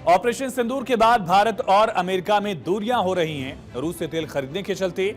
Operation सिंदूर के बाद भारत और अमेरिका में दूरियां हो रही हैं। रूस से तेल खरीदने के चलते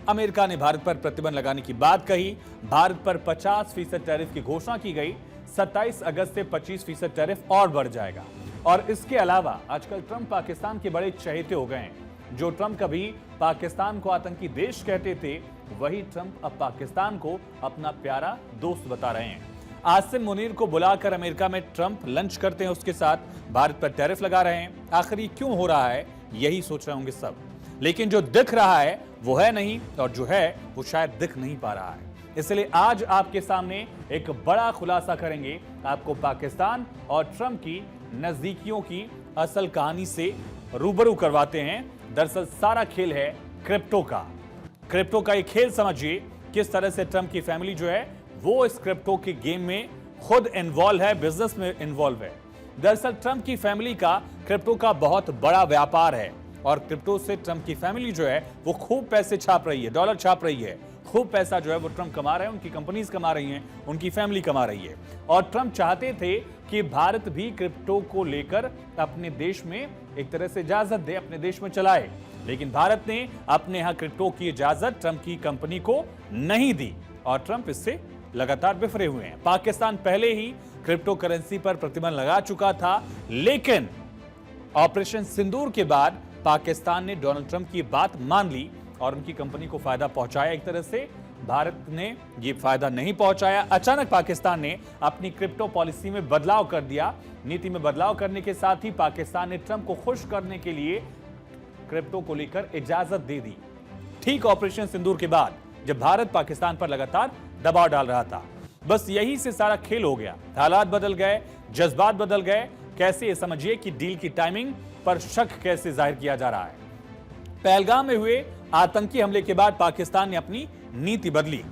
अमेरिका ने भारत पर प्रतिबंध लगाने की बात कही। भारत पर 50% टैरिफ की घोषणा की गई। 27 अगस्त से 25% टैरिफ और बढ़ जाएगा। और इसके अलावा आजकल ट्रंप पाकिस्तान के बड़े चहेते हो गए हैं। जो ट्रंप कभी पाकिस्तान को आतंकी देश कहते थे, वही ट्रंप अब पाकिस्तान को अपना प्यारा दोस्त बता रहे हैं। आसिम मुनीर को बुलाकर अमेरिका में ट्रंप लंच करते हैं, उसके साथ भारत पर टैरिफ लगा रहे हैं। आखिर ये क्यों हो रहा है, यही सोच रहे होंगे सब। लेकिन जो दिख रहा है वो है नहीं, और जो है वो शायद दिख नहीं पा रहा है। इसलिए आज आपके सामने एक बड़ा खुलासा करेंगे। आपको पाकिस्तान और ट्रंप की नजदीकियों की असल कहानी से रूबरू करवाते हैं। दरअसल सारा खेल है क्रिप्टो का। क्रिप्टो का ये खेल समझिए, किस तरह से ट्रंप की फैमिली जो है वो इस क्रिप्टो के गेम में खुद इन्वॉल्व है, बिजनेस में इन्वॉल्व है। दरअसल ट्रंप की फैमिली का क्रिप्टो का बहुत बड़ा व्यापार है, और क्रिप्टो से ट्रंप की फैमिली जो है वो खूब पैसे छाप रही है, डॉलर छाप रही है। खूब पैसा जो है वो ट्रंप कमा रहे हैं, उनकी कंपनीज कमा रही हैं, उनकी फैमिली कमा रही है। और ट्रंप चाहते थे कि भारत भी क्रिप्टो को लेकर अपने देश में एक तरह से इजाजत दे, अपने देश में चलाए। लेकिन भारत ने अपने यहां क्रिप्टो की इजाजत ट्रंप की कंपनी को नहीं दी, और ट्रंप इससे लगातार बिफरे हुए हैं। पाकिस्तान पहले ही क्रिप्टो करेंसी पर प्रतिबंध लगा चुका था, लेकिन ऑपरेशन सिंदूर के बाद पाकिस्तान ने डोनाल्ड ट्रंप की बात मान ली और उनकी कंपनी को फायदा पहुंचाया। एक तरह से भारत ने ये फायदा नहीं पहुंचाया। अचानक पाकिस्तान ने अपनी क्रिप्टो पॉलिसी में बदलाव कर दिया। नीति में बदलाव करने के साथ ही पाकिस्तान ने ट्रंप को खुश करने के लिए क्रिप्टो को लेकर इजाजत दे दी। ठीक ऑपरेशन सिंदूर के बाद, जब भारत पाकिस्तान पर लगातार दबाव डाल रहा था। बस यही से सारा खेल हो गया। हालात बदल गए, जज्बात बदल गए। कैसे, ये समझिए कि डील की टाइमिंग पर शक कैसे जाहिर किया जा रहा है। पहलगाम में हुए आतंकी हमले के बाद पाकिस्तान ने अपनी नीति बदली,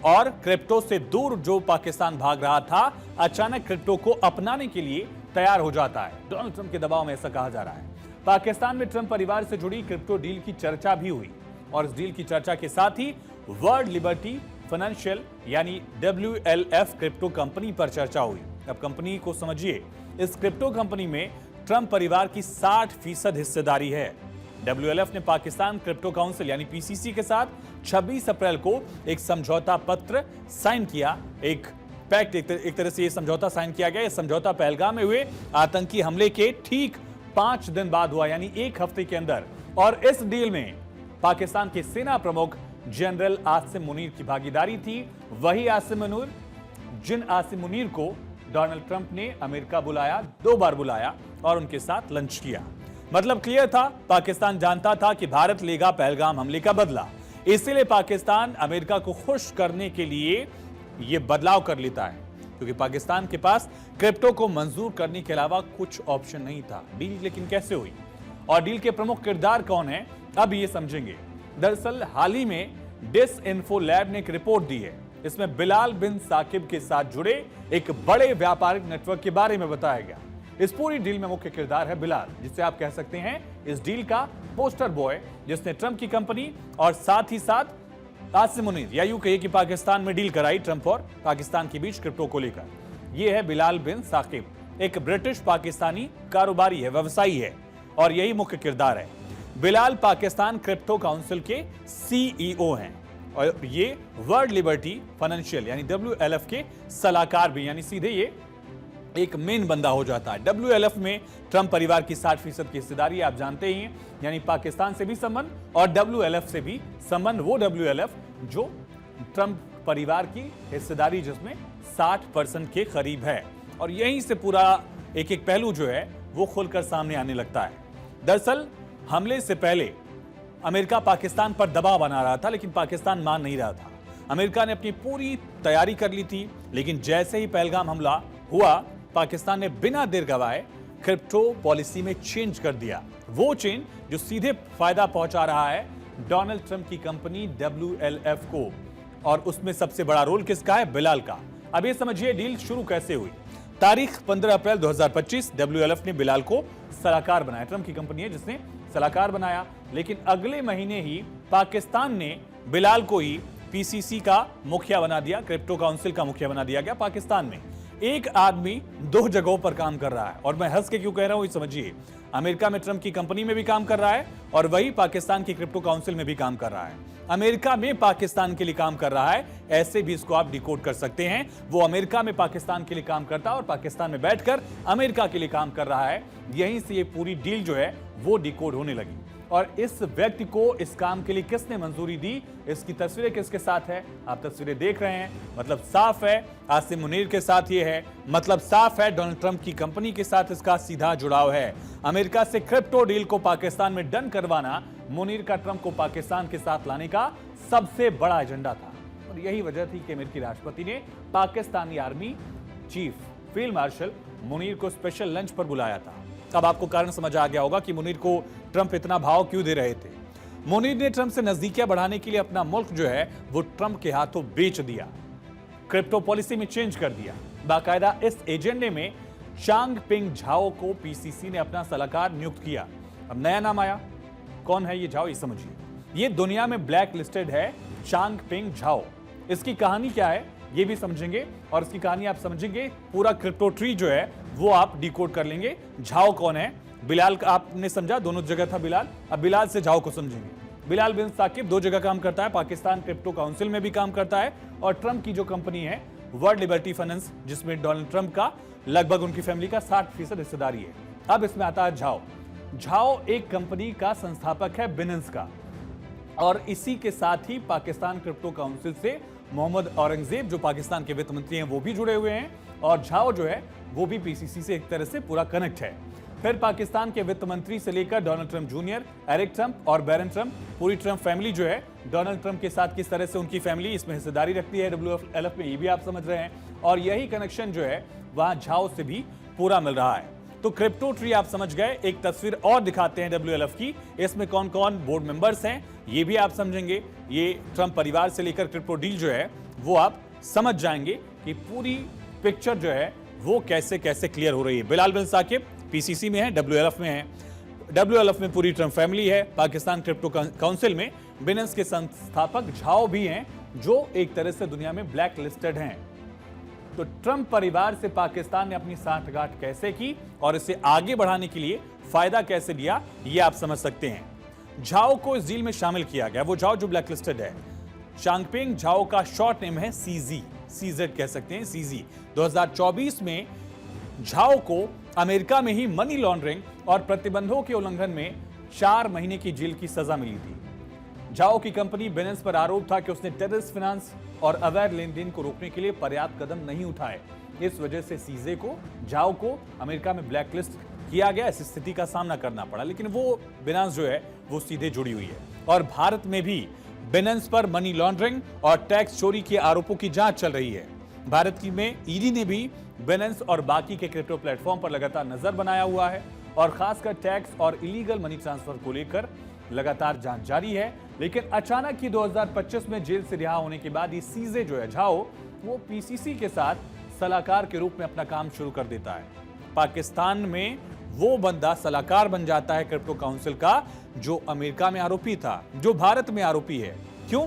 और क्रिप्टो से दूर जो पाकिस्तान भाग रहा था, अचानक क्रिप्टो को अपनाने के लिए तैयार हो जाता है। डोनाल्ड ट्रंप के दबाव में ऐसा कहा जा रहा है। पाकिस्तान में ट्रंप परिवार से जुड़ी क्रिप्टो डील की चर्चा भी हुई, और इस डील की चर्चा के साथ ही वर्ल्ड लिबर्टी फाइनेंशियल यानी WLF क्रिप्टो कंपनी पर चर्चा हुई। अब कंपनी को समझिए, इस क्रिप्टो कंपनी में ट्रंप परिवार की 60% हिस्सेदारी है। WLF ने पाकिस्तान क्रिप्टो काउंसिल यानी PCC के साथ 26 अप्रैल को एक समझौता पत्र साइन किया। एक पैक्ट, एक तरह से यह समझौता साइन किया गया। यह समझौता पहलगाम में हुए आतंकी हमले के ठीक 5 दिन बाद हुआ, यानी 1 हफ्ते के अंदर। और इस डील में पाकिस्तान के सेना प्रमुख जनरल आसिम मुनीर की भागीदारी थी। वही आसिम मुनीर, जिन आसिम मुनीर को डोनाल्ड ट्रंप ने अमेरिका बुलाया, 2 बार बुलाया और उनके साथ लंच किया। मतलब क्लियर था, पाकिस्तान जानता था कि भारत लेगा पहलगाम हमले का बदला। इसीलिए पाकिस्तान अमेरिका को खुश करने के लिए यह बदलाव कर लेता है, क्योंकि पाकिस्तान के पास क्रिप्टो को मंजूर करने के अलावा कुछ ऑप्शन नहीं था। डील लेकिन कैसे हुई, और डील के प्रमुख किरदार कौन है, अब ये समझेंगे। दरअसल हाल ही में डिसइंफो लैब ने एक रिपोर्ट दी है। इसमें बिलाल बिन साकिब के साथ जुड़े एक बड़े व्यापारिक नेटवर्क के बारे में बताया गया। इस पूरी डील में मुख्य किरदार है बिलाल, जिसे आप कह सकते हैं इस डील का पोस्टर बॉय, जिसने ट्रंप की कंपनी और साथ ही साथ आसिम मुनीर, या यूं कहिए कि पाकिस्तान में डील कराई ट्रंप और पाकिस्तान के बीच क्रिप्टो को लेकर। यह है बिलाल बिन साकिब, एक ब्रिटिश पाकिस्तानी कारोबारी है, व्यवसायी है, और यही मुख्य किरदार है। बिलाल पाकिस्तान क्रिप्टो काउंसिल के CEO हैं, और ये वर्ल्ड लिबर्टी फाइनेंशियल यानी WLF के सलाहकार भी, यानी सीधे ये एक मेन बंदा हो जाता है। WLF में ट्रंप परिवार की 60% की हिस्सेदारी आप जानते ही हैं, यानी पाकिस्तान से भी संबंध और WLF से भी संबंध। वो WLF जो ट्रंप परिवार की हिस्सेदारी जिसमें 60% के करीब है, और यहीं से पूरा एक एक पहलू जो है वो खुलकर सामने आने लगता है। दरअसल हमले से पहले अमेरिका पाकिस्तान पर दबाव बना रहा था, लेकिन पाकिस्तान मान नहीं रहा था। अमेरिका ने अपनी पूरी तैयारी कर ली थी, लेकिन जैसे ही पहलगाम हमला हुआ, पाकिस्तान ने बिना देर गवाए क्रिप्टो पॉलिसी में चेंज कर दिया। वो चेंज जो सीधे फायदा पहुंचा रहा है डोनाल्ड ट्रंप की कंपनी WLF को, और उसमें सबसे बड़ा रोल किसका है? बिलाल का। अब ये समझिए डील शुरू कैसे हुई। तारीख 15 अप्रैल 2025 WLF ने बिलाल को सलाहकार बनाया। ट्रंप की कंपनी है जिसने सलाहकार बनाया, लेकिन अगले महीने ही पाकिस्तान ने बिलाल को ही PCC का मुखिया बना दिया, क्रिप्टो काउंसिल का मुखिया बना दिया गया पाकिस्तान में। एक आदमी दो जगहों पर काम कर रहा है। और मैं हंस के क्यों कह रहा हूं ये समझिए। अमेरिका में ट्रंप की कंपनी में भी काम कर रहा है और वही पाकिस्तान की क्रिप्टो काउंसिल में भी काम कर रहा है। अमेरिका में पाकिस्तान के लिए काम कर रहा है, ऐसे भी इसको आप डिकोड कर सकते हैं। वो अमेरिका में पाकिस्तान के लिए काम करता है और पाकिस्तान में बैठकर अमेरिका के लिए काम कर रहा है। यहीं से ये पूरी डील जो है वो डिकोड होने लगी। और इस व्यक्ति को इस काम के लिए किसने मंजूरी दी, इसकी तस्वीरें किसके साथ है, आप तस्वीरें देख रहे हैं। मतलब साफ है आसिम मुनीर के साथ ये है, मतलब साफ है डोनाल्ड ट्रंप की कंपनी के साथ इसका सीधा जुड़ाव है। अमेरिका से क्रिप्टो डील को पाकिस्तान में डन करवाना मुनीर का ट्रंप को पाकिस्तान के साथ लाने का सबसे बड़ा एजेंडा था। और यही वजह थी कि अमेरिकी राष्ट्रपति ने Pakistani army chief field marshal Munir को स्पेशल लंच पर बुलाया था। अब आपको कारण समझ आ गया होगा कि मुनीर को ट्रंप इतना भाव क्यों दे रहे थे। मुनीर ने ट्रंप से नजदीकियां बढ़ाने के लिए अपना मुल्क जो है वो ट्रंप के हाथों बेच दिया, क्रिप्टो पॉलिसी में चेंज कर दिया। बाकायदा इस एजेंडे में चांगपिंग झाओ को पीसीसी ने अपना सलाहकार नियुक्त किया। अब नया नाम आया, कौन है ये झाओ, ये समझिए। ये दुनिया में ब्लैक लिस्टेड है चांगपिंग झाओ। इसकी कहानी क्या है ये भी समझेंगे और इसकी कहानी आप समझेंगे, पूरा क्रिप्टो ट्री जो है वो आप डिकोड कर लेंगे। झाओ कौन है, बिलाल आपने समझा, दोनों जगह था बिलाल, अब बिलाल से झाओ को समझेंगे। बिलाल बिन साकिब दो जगह काम करता है, पाकिस्तान क्रिप्टो काउंसिल में भी काम करता है और ट्रंप की जो कंपनी है वर्ल्ड लिबर्टी फाइनेंस, जिसमें डोनाल्ड ट्रंप का लगभग उनकी फैमिली का 60% हिस्सेदारी है। अब इसमें आता है झाओ। झाओ एक कंपनी का संस्थापक है बिनेंस का, और इसी के साथ ही पाकिस्तान क्रिप्टो काउंसिल से मोहम्मद औरंगजेब जो पाकिस्तान के वित्त मंत्री हैं वो भी जुड़े हुए हैं, और झाओ जो है वो भी पीसीसी से एक तरह से पूरा कनेक्ट है। फिर पाकिस्तान के वित्त मंत्री से लेकर Donald Trump junior, Eric Trump और बैरन ट्रंप, पूरी ट्रंप फैमिली जो है डोनाल्ड ट्रंप के साथ किस तरह से उनकी फैमिली इसमें हिस्सेदारी रखती है WLF में, ये भी आप समझ रहे हैं। और यही कनेक्शन जो है वहां झाओ से भी पूरा मिल रहा है। तो क्रिप्टो ट्री आप समझ गए। एक तस्वीर और दिखाते हैं WLF की, इसमें कौन कौन बोर्ड मेंबर्स हैं ये भी आप समझेंगे। ये ट्रंप परिवार से लेकर क्रिप्टो डील जो है वो आप समझ जाएंगे कि पूरी पिक्चर जो है वो कैसे कैसे क्लियर हो रही है। बिलाल बिन साकिब पीसीसी में है, WLF में है, WLF में पूरी ट्रंप फैमिली है, पाकिस्तान क्रिप्टो काउंसिल में बिनेंस के संस्थापक झाओ भी हैं जो एक तरह से दुनिया में ब्लैक लिस्टेड हैं। तो ट्रंप परिवार से पाकिस्तान ने अपनी सांठगांठ कैसे की और इसे आगे बढ़ाने के लिए फायदा कैसे लिया ये आप समझ सकते हैं। झाओ को इस डील में शामिल किया गया, वो झाओ जो ब्लैकलिस्टेड है। चांगपिंग झाओ का शॉर्ट नेम है CZ कह सकते हैं, CZ। 2024 में झाओ को अमेरिका में ही मनी लॉन्ड्रिंग और प्रतिबंधों के उल्लंघन में 4 महीने की जेल की सजा मिली थी। झाओ की कंपनी बिनेंस पर आरोप था कि उसने टेररिस्ट फाइनेंस और अवैध लेन देन को रोकने के लिए पर्याप्त कदम नहीं उठाए। इस वजह से सीजे को, झाओ को अमेरिका में ब्लैकलिस्ट किया गया, ऐसी स्थिति का सामना करना पड़ा। लेकिन वो बिनेंस जो है वो सीधे जुड़ी हुई है और भारत में भी बिनेंस पर मनी लॉन्ड्रिंग और टैक्स चोरी के आरोपों की जांच चल रही है। भारत की में ईडी ने भी बिनेंस और बाकी के क्रिप्टो प्लेटफॉर्म पर लगातार नजर बनाया हुआ है और खासकर टैक्स और इलीगल मनी ट्रांसफर को लेकर लगातार जांच जारी है। लेकिन अचानक ही 2025 में जेल से रिहा होने के बाद ये सीजे जो है झाओ, वो पीसीसी के साथ सलाहकार के रूप में अपना काम शुरू कर देता है। पाकिस्तान में वो बंदा सलाहकार बन जाता है क्रिप्टो काउंसिल का जो अमेरिका में आरोपी था, जो भारत में आरोपी है। क्यों?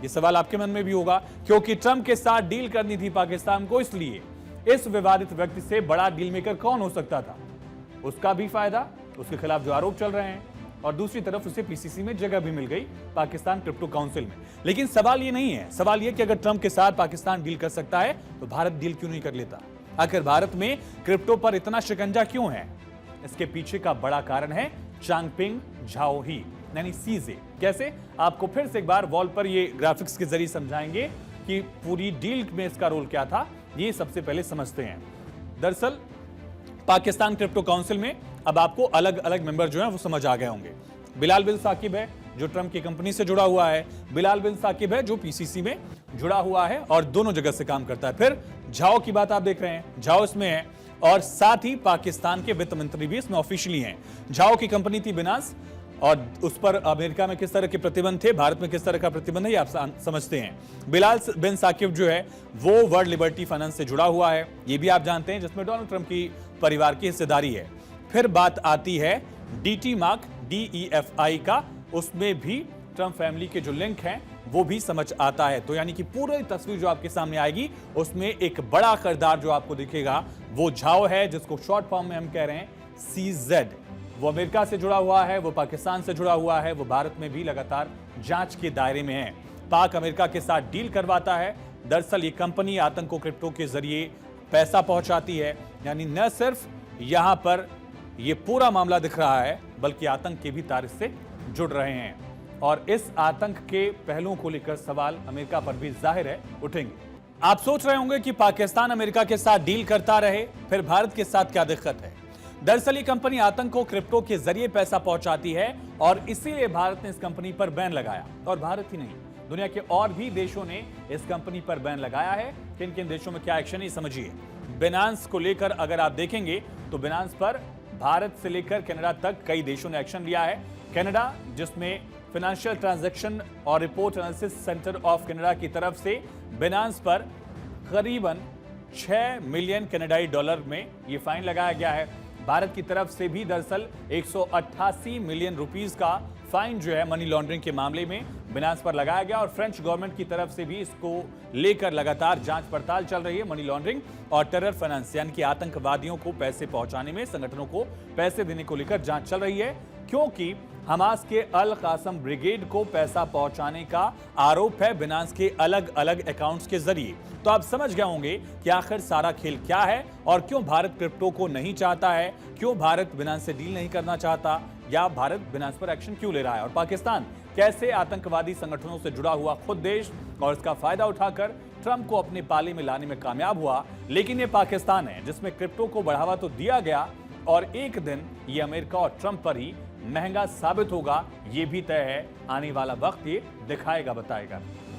ये सवाल आपके मन में भी होगा। क्योंकि ट्रंप के साथ डील करनी थी पाकिस्तान को, इसलिए इस विवादित व्यक्ति से बड़ा डील मेकर कौन हो सकता था? उसका भी फायदा, उसके खिलाफ जो आरोप चल रहे हैं, और दूसरी तरफ उसे पीसीसी में जगह भी मिल गई पाकिस्तान क्रिप्टो काउंसिल में। लेकिन सवाल ये नहीं है, सवाल ये कि अगर ट्रंप के साथ पाकिस्तान डील कर सकता है तो भारत डील क्यों नहीं कर लेता? आखिर भारत में क्रिप्टो पर इतना शिकंजा क्यों है? इसके पीछे का बड़ा कारण है चांगपिंग झाओ ही, यानी सीजे। कैसे? आपको फिर से एक बार वॉल पर ये ग्राफिक्स के जरिए समझाएंगे कि पूरी डील में इसका रोल क्या था। ये सबसे पहले समझते हैं। दरअसल पाकिस्तान क्रिप्टो काउंसिल में अब आपको अलग अलग मेंबर जो हैं वो समझ आ गए होंगे। बिलाल बिन साकिब है जो ट्रंप की कंपनी से जुड़ा हुआ है, बिलाल बिन साकिब है जो पीसीसी में जुड़ा हुआ है और दोनों जगह से काम करता है। फिर झाओ की बात आप देख रहे हैं, झाओ इसमें है और साथ ही पाकिस्तान के वित्त मंत्री भी इसमें ऑफिशियली हैं। झाओ की कंपनी थी बिनास और उस पर अमेरिका में किस तरह के प्रतिबंध थे, भारत में किस तरह का प्रतिबंध है, ये आप समझते हैं। बिलाल बिन साकिब जो है वो वर्ल्ड लिबर्टी फाइनेंस से जुड़ा हुआ है, ये भी आप जानते हैं, जिसमें डोनाल्ड ट्रंप की परिवार की हिस्सेदारी है। फिर बात आती है DT मार्क DEFI का, उसमें भी ट्रंप फैमिली के जो लिंक हैं वो भी समझ आता है। तो यानी कि पूरी तस्वीर जो आपके सामने आएगी उसमें एक बड़ा किरदार जो आपको दिखेगा वो झाओ है, जिसको शॉर्ट फॉर्म में हम कह रहे हैं CZ। वो अमेरिका से जुड़ा हुआ है, वो पाकिस्तान से जुड़ा हुआ है, वो भारत में भी लगातार जांच के दायरे में है। पाक अमेरिका के साथ डील करवाता है। दरअसल ये कंपनी आतंक को क्रिप्टो के जरिए पैसा पहुंचाती है। यानी न सिर्फ यहां पर ये पूरा मामला दिख रहा है बल्कि आतंक के भी तार से जुड़ रहे हैं और इस आतंक के पहलुओं को लेकर सवाल अमेरिका पर भी जाहिर है उठेंगे। आप सोच रहे होंगे कि पाकिस्तान अमेरिका के साथ डील करता रहे, फिर भारत के साथ क्या दिक्कत है। दरअसल ये कंपनी आतंक को क्रिप्टो के जरिए पैसा पहुंचाती है और इसीलिए भारत ने इस कंपनी पर बैन लगाया। और भारत ही नहीं, दुनिया के और भी देशों ने इस कंपनी पर बैन लगाया है। किन किन देशों में क्या एक्शन है समझिए। बिनांस को लेकर अगर आप देखेंगे तो बिनांस पर भारत से लेकर कनाडा तक कई देशों ने एक्शन लिया है। कनाडा, जिसमें फाइनेंशियल ट्रांजैक्शन और report analysis centre of Canada की तरफ से बिनांस पर करीबन 6 मिलियन कनाडाई डॉलर में यह फाइन लगाया गया है। भारत की तरफ से भी दरअसल 188 मिलियन रुपीस का फाइन जो है मनी लॉन्ड्रिंग के मामले में बिनांस पर लगाया गया और फ्रेंच गवर्नमेंट की तरफ से भी इसको लेकर लगातार जांच पड़ताल चल रही है। मनी लॉन्ड्रिंग और टेरर फाइनेंस यानी कि आतंकवादियों को पैसे पहुंचाने में, संगठनों को पैसे देने को लेकर जांच चल रही है, क्योंकि हमास के अल कासम ब्रिगेड को पैसा पहुंचाने का आरोप है बिनांस के अलग अलग अकाउंट्स के जरिए। तो आप समझ गए होंगे कि आखिर सारा खेल क्या है और क्यों भारत क्रिप्टो को नहीं चाहता है, क्यों भारत बिनांस से डील नहीं करना चाहता, या भारत बिनांस पर एक्शन क्यों ले रहा है, और पाकिस्तान कैसे आतंकवादी संगठनों से जुड़ा हुआ खुद देश और इसका फायदा उठाकर ट्रंप को अपने पाले में लाने में कामयाब हुआ। लेकिन ये पाकिस्तान है जिसमें क्रिप्टो को बढ़ावा तो दिया गया और एक दिन ये अमेरिका और ट्रंप पर ही महंगा साबित होगा, ये भी तय है। आने वाला वक्त ये दिखाएगा, बताएगा।